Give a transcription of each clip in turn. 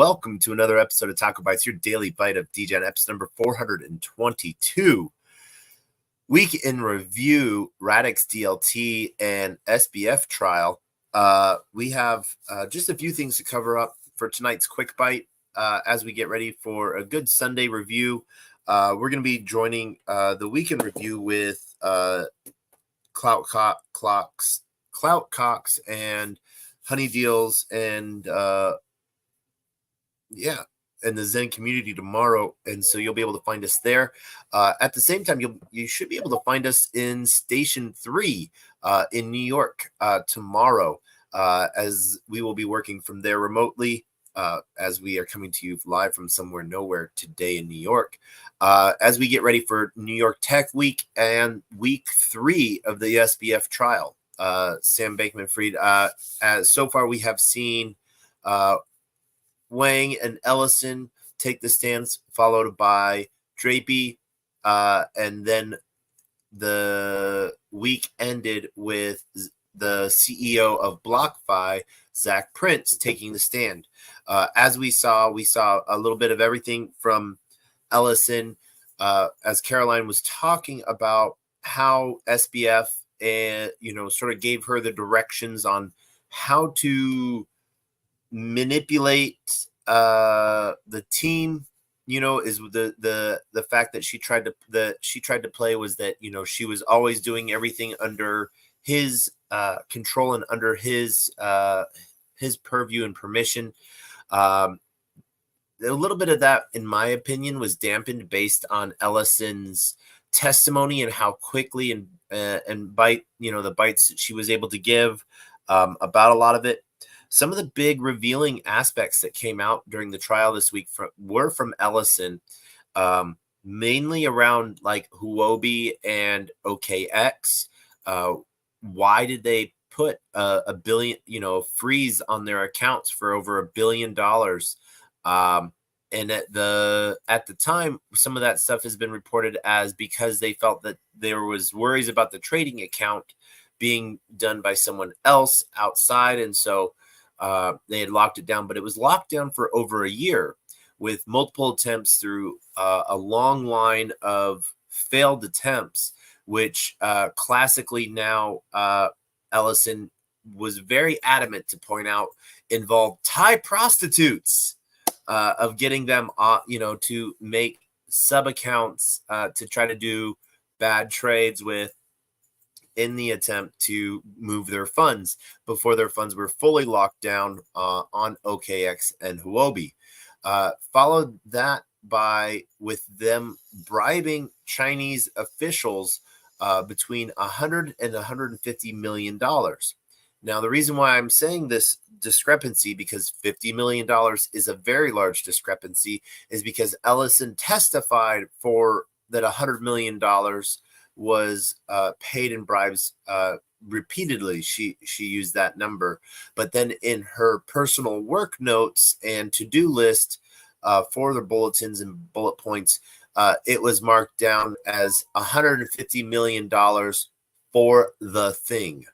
welcome to another episode of TacoBytes, your daily bite of Degen, episode number 422. Week in review, Radix DLT and SBF trial. We have just a few things to cover up for tonight's quick bite as we get ready for a good Sunday review. We're going to be joining the weekend review with Clout Cox and Honey Deals and and the Zen community tomorrow, and so you'll be able to find us there. At the same time, you should be able to find us in Station 3 in New York tomorrow, as we will be working from there remotely, as we are coming to you live from somewhere nowhere today in New York, as we get ready for New York Tech Week and Week 3 of the SBF trial. Sam Bankman-Fried, as so far we have seen Wang and Ellison take the stands, followed by Drapey, and then the week ended with the CEO of BlockFi, Zach Prince, taking the stand. As we saw a little bit of everything from Ellison, as Caroline was talking about how SBF and sort of gave her the directions on how to manipulate the team, is the fact that she tried to play was that she was always doing everything under his control and under his purview and permission. A little bit of that, in my opinion, was dampened based on Ellison's testimony and how quickly and the bites that she was able to give about a lot of it. Some of the big revealing aspects that came out during the trial this week were from Ellison, mainly around like Huobi and OKX. Why did they put a billion, freeze on their accounts for over $1 billion? And at the time, some of that stuff has been reported as because they felt that there was worries about the trading account being done by someone else outside, and so they had locked it down. But it was locked down for over a year with multiple attempts through a long line of failed attempts, which classically now Ellison was very adamant to point out involved Thai prostitutes, of getting them to make sub accounts to try to do bad trades with, in the attempt to move their funds before their funds were fully locked down on OKX and Huobi. Followed that by with them bribing Chinese officials between $100 and $150 million. Now, the reason why I'm saying this discrepancy, because $50 million is a very large discrepancy, is because Ellison testified for that $100 million was paid in bribes repeatedly. She used that number, but then in her personal work notes and to-do list for the bulletins and bullet points, it was marked down as $150 million for the thing.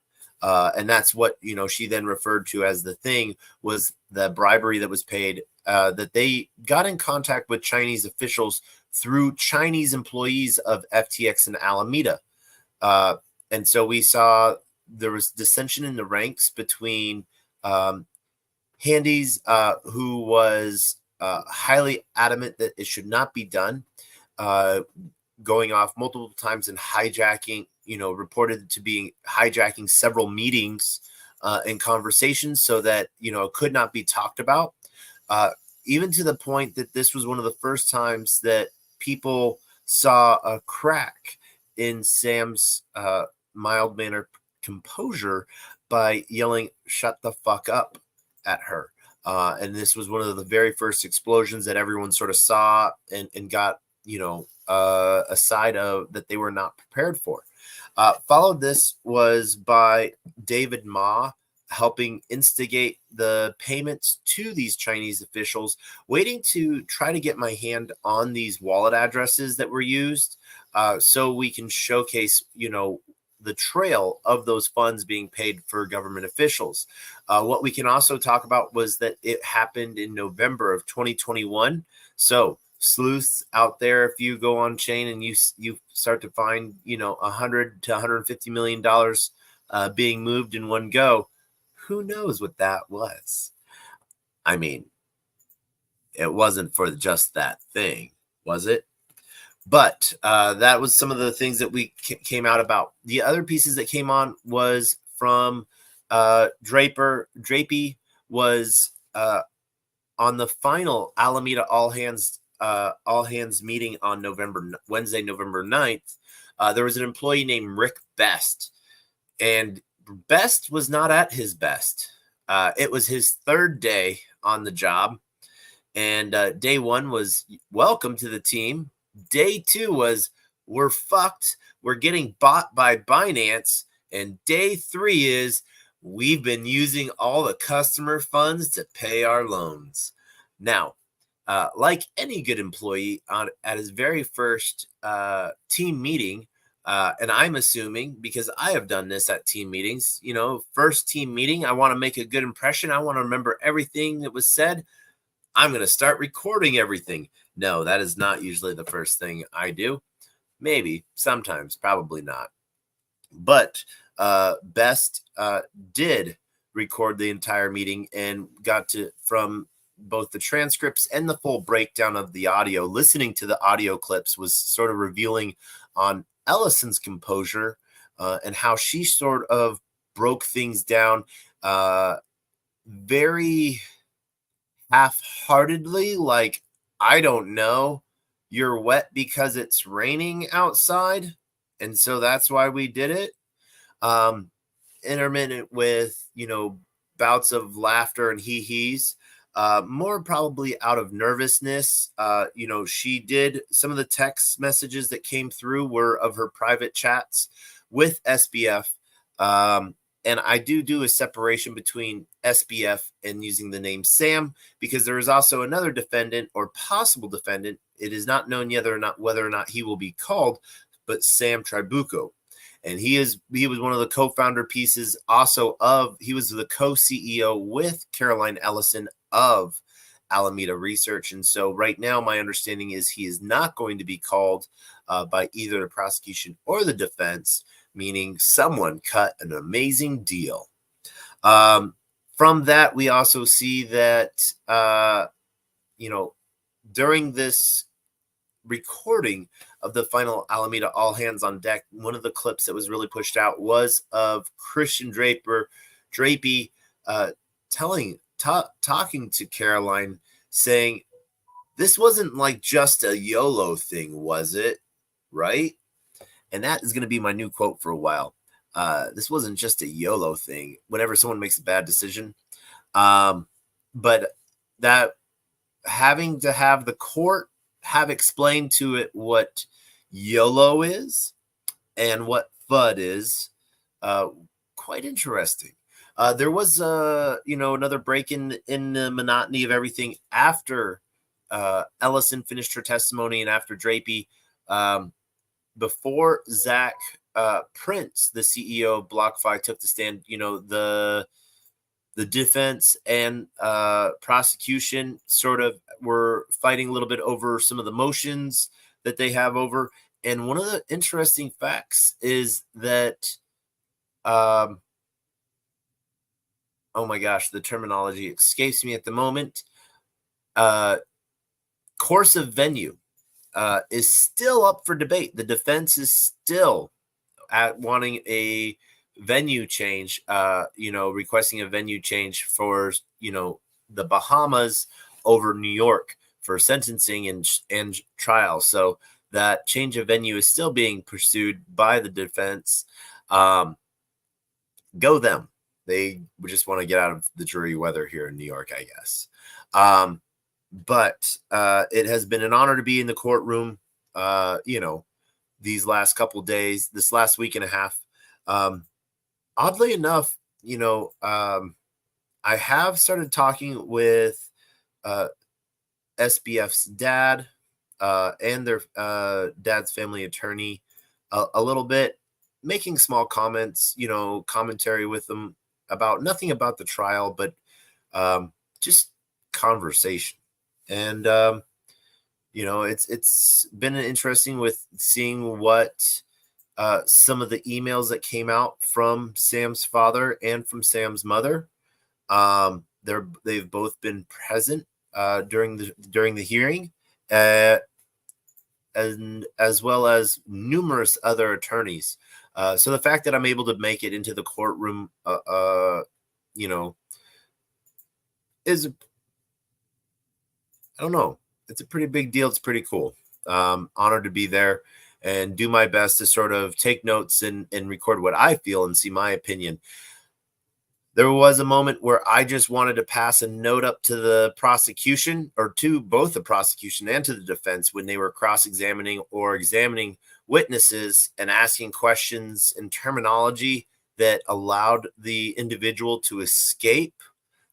And that's what, she then referred to as the thing, was the bribery that was paid, that they got in contact with Chinese officials through Chinese employees of FTX and Alameda. And so we saw there was dissension in the ranks between Handy's, who was highly adamant that it should not be done, going off multiple times and hijacking, reported to be hijacking several meetings and conversations so that, it could not be talked about, even to the point that this was one of the first times that people saw a crack in Sam's mild-mannered composure by yelling, "Shut the fuck up," at her. And this was one of the very first explosions that everyone sort of saw and got, a side of that they were not prepared for. Followed this was by David Ma helping instigate the payments to these Chinese officials, waiting to try to get my hand on these wallet addresses that were used, so we can showcase, the trail of those funds being paid for government officials. What we can also talk about was that it happened in November of 2021. So sleuths out there, if you go on chain and you start to find 100 to 150 million dollars being moved in one go, who knows what that was? I mean, it wasn't for just that thing, was it? But that was some of the things that we came out about. The other pieces that came on was from Drapey was on the final Alameda all hands meeting on Wednesday, November 9th. There was an employee named Rick Best, and Best was not at his best. It was his third day on the job, and day one was welcome to the team. Day two was we're fucked. We're getting bought by Binance. And day three is we've been using all the customer funds to pay our loans. Now, like any good employee at his very first team meeting, and I'm assuming because I have done this at team meetings, first team meeting, I want to make a good impression. I want to remember everything that was said. I'm going to start recording everything. No, that is not usually the first thing I do. Maybe, sometimes, probably not. But Best did record the entire meeting and got to, from both the transcripts and the full breakdown of the audio, listening to the audio clips was sort of revealing on Ellison's composure and how she sort of broke things down very half-heartedly, like, I don't know, you're wet because it's raining outside, and so that's why we did it. Intermittent with, bouts of laughter and hee-hees, more probably out of nervousness. She did, some of the text messages that came through were of her private chats with SBF. And I do a separation between SBF and using the name Sam, because there is also another defendant or possible defendant. It is not known whether or not he will be called, but Sam Tribuco. And he was one of the co-founder pieces also he was the co-CEO with Caroline Ellison of Alameda Research. And so right now, my understanding is he is not going to be called by either the prosecution or the defense, meaning someone cut an amazing deal. From that, we also see that, during this recording of the final Alameda All Hands on Deck, one of the clips that was really pushed out was of Christian Drapey talking to Caroline, saying, this wasn't like just a YOLO thing, was it? Right? And that is going to be my new quote for a while. This wasn't just a YOLO thing whenever someone makes a bad decision. But that having to have the court have explained to it what YOLO is and what FUD is, quite interesting. There was another break in the monotony of everything after Ellison finished her testimony and after Drapey, before Zach Prince, the CEO of BlockFi, took the stand. The defense and prosecution sort of were fighting a little bit over some of the motions that they have over. And one of the interesting facts is that, oh my gosh, the terminology escapes me at the moment. Course of venue is still up for debate. The defense is still at wanting a venue change, requesting a venue change for, the Bahamas over New York for sentencing and trial. So that change of venue is still being pursued by the defense. Go them. They just want to get out of the jury weather here in New York, I guess. But it has been an honor to be in the courtroom, these last couple days, this last week and a half. Oddly enough, I have started talking with SBF's dad and their dad's family attorney a little bit. making small comments, commentary with them about nothing about the trial, but just conversation. And it's been interesting with seeing what some of the emails that came out from Sam's father and from Sam's mother. They've both been present during the hearing, and as well as numerous other attorneys. So the fact that I'm able to make it into the courtroom, is, I don't know, it's a pretty big deal. It's pretty cool. Honored to be there and do my best to sort of take notes and record what I feel and see my opinion. There was a moment where I just wanted to pass a note up to the prosecution, or to both the prosecution and to the defense, when they were cross-examining or examining witnesses and asking questions in terminology that allowed the individual to escape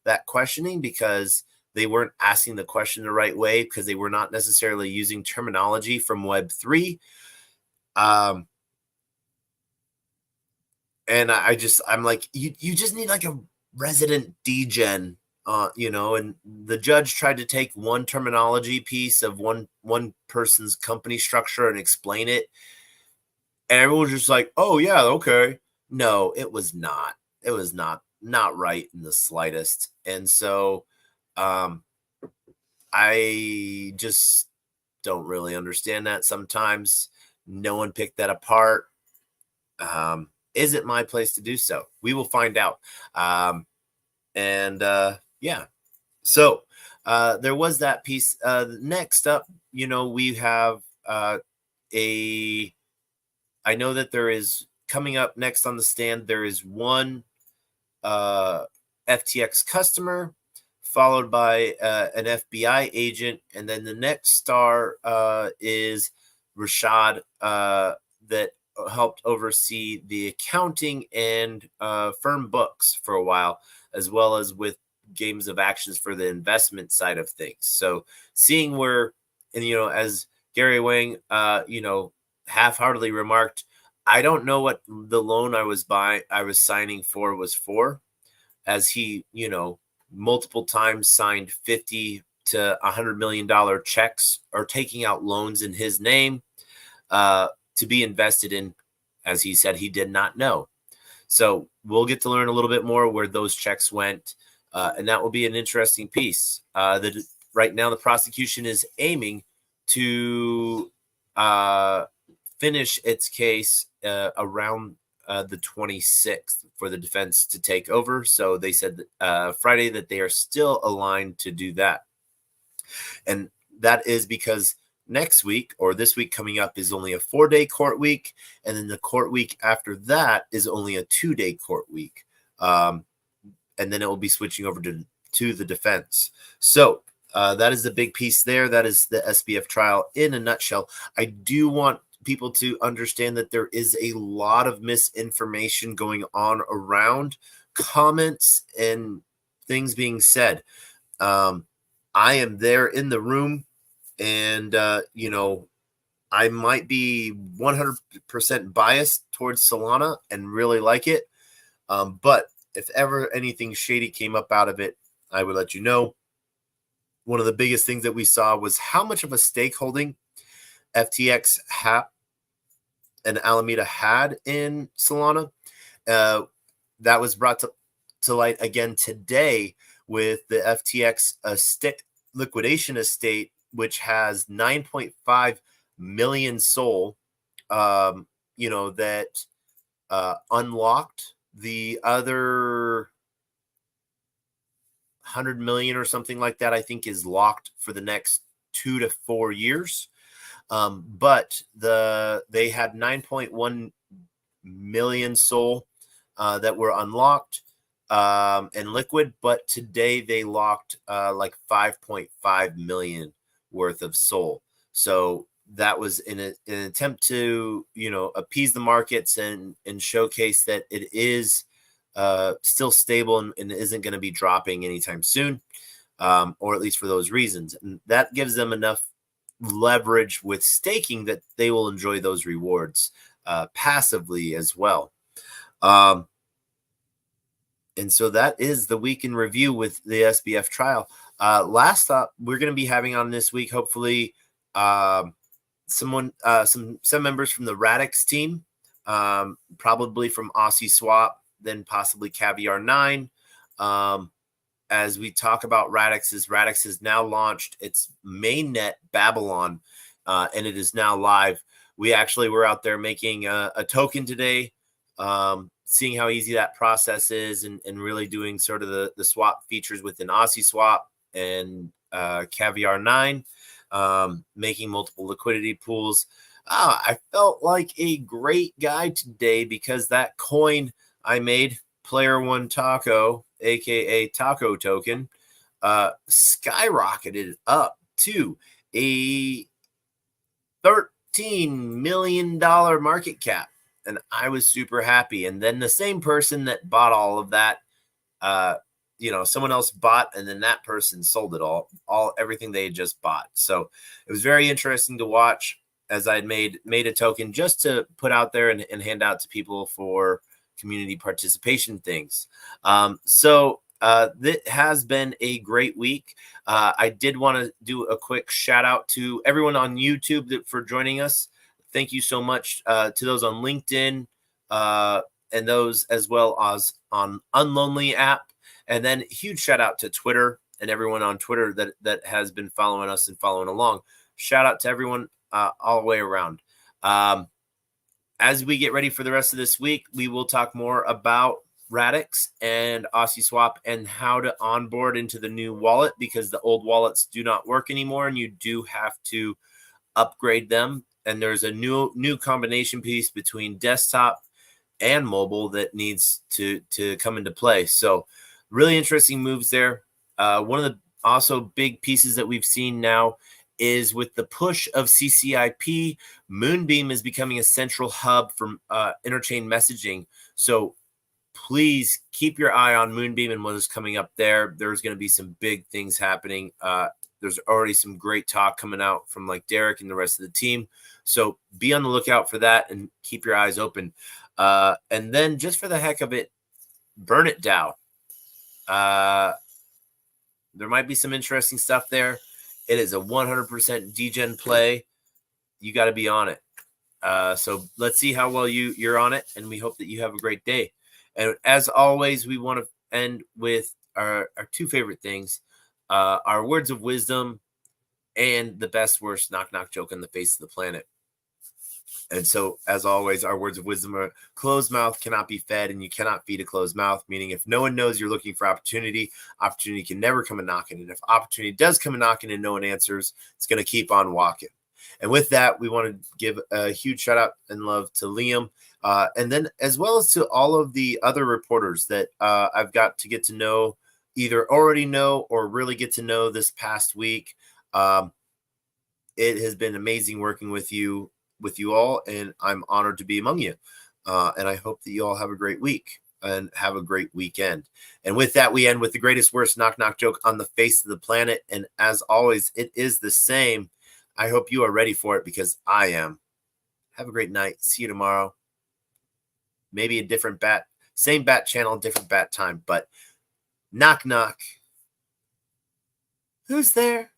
that questioning because they weren't asking the question the right way, because they were not necessarily using terminology from Web3. And I'm like, you just need like a resident degen, and the judge tried to take one terminology piece of one person's company structure and explain it. And everyone was just like, oh yeah, okay. No, it was not. It was not right in the slightest. And so I just don't really understand that sometimes. No one picked that apart. Isn't my place to do so. We will find out. Yeah. So there was that piece. Next up, we have I know that there is coming up next on the stand, there is one FTX customer, followed by an FBI agent, and then the next star is Rashad, that helped oversee the accounting and firm books for a while, as well as with games of actions for the investment side of things. So seeing where, and as Gary Wang, half-heartedly remarked, I don't know what the loan I was signing for was for, as he, multiple times signed $50 to $100 million checks, or taking out loans in his name to be invested in, as he said, he did not know. So we'll get to learn a little bit more where those checks went, and that will be an interesting piece. Right now, the prosecution is aiming to finish its case around the 26th for the defense to take over. So they said Friday that they are still aligned to do that. And that is because next week, or this week coming up, is only a 4-day court week. And then the court week after that is only a 2-day court week. And then it will be switching over to the defense. So that is the big piece there. That is the SBF trial in a nutshell. I do want people to understand that there is a lot of misinformation going on around comments and things being said. I am there in the room, and I might be 100% biased towards Solana and really like it, but if ever anything shady came up out of it, I would let you know. One of the biggest things that we saw was how much of a stakeholding FTX and Alameda had in Solana. That was brought to light again today with the FTX liquidation estate, which has 9.5 million SOL, that unlocked the other 100 million or something like that, I think, is locked for the next 2 to 4 years. But they had 9.1 million SOL that were unlocked and liquid, but today they locked like 5.5 million worth of SOL. So that was in an attempt to appease the markets and showcase that it is still stable and isn't going to be dropping anytime soon, or at least for those reasons. And that gives them enough leverage with staking that they will enjoy those rewards. passively as well. And so that is the week in review with the SBF trial. Last up, we're going to be having on this week, hopefully, some members from the Radix team, probably from Aussie Swap, then possibly Caviar 9. As we talk about Radix has now launched its mainnet Babylon, and it is now live. We actually were out there making a token today, seeing how easy that process is, and really doing sort of the swap features within Aussie Swap and Caviar 9, making multiple liquidity pools. I felt like a great guy today because that coin I made, Player One Taco, aka Taco Token, skyrocketed up to a $13 million market cap. And I was super happy. And then the same person that bought all of that, someone else bought, and then that person sold it all everything they had just bought. So it was very interesting to watch, as I had made a token just to put out there and hand out to people for community participation things. So that has been a great week. I did want to do a quick shout out to everyone on YouTube for joining us. Thank you so much to those on LinkedIn and those as well as on Unlonely app. And then huge shout out to Twitter and everyone on Twitter that has been following us and following along. Shout out to everyone all the way around. As we get ready for the rest of this week, we will talk more about Radix and Aussie Swap and how to onboard into the new wallet, because the old wallets do not work anymore and you do have to upgrade them. And there's a new combination piece between desktop and mobile that needs to come into play. So really interesting moves there. One of the also big pieces that we've seen now is with the push of CCIP, Moonbeam is becoming a central hub for interchain messaging. So please keep your eye on Moonbeam and what is coming up there. There's going to be some big things happening. There's already some great talk coming out from like Derek and the rest of the team. So be on the lookout for that and keep your eyes open. And then just for the heck of it, Burn It DAO. There might be some interesting stuff there. It is a 100% Degen play. You got to be on it. So let's see how well you're on it, and we hope that you have a great day. And as always, we want to end with our two favorite things, our words of wisdom and the best, worst knock joke on the face of the planet. And so, as always, our words of wisdom are: closed mouth cannot be fed, and you cannot feed a closed mouth, meaning if no one knows you're looking for opportunity can never come a knocking. And if opportunity does come a knocking and no one answers, it's going to keep on walking. And with that, we want to give a huge shout out and love to Liam, and then as well as to all of the other reporters that I've got to get to know, either already know or really get to know this past week. It has been amazing working with you all, and I'm honored to be among you. And I hope that you all have a great week and have a great weekend. And with that, we end with the greatest, worst knock joke on the face of the planet. And as always, it is the same. I hope you are ready for it, because I am. Have a great night. See you tomorrow. Maybe a different bat, same bat channel, different bat time, but knock. Who's there?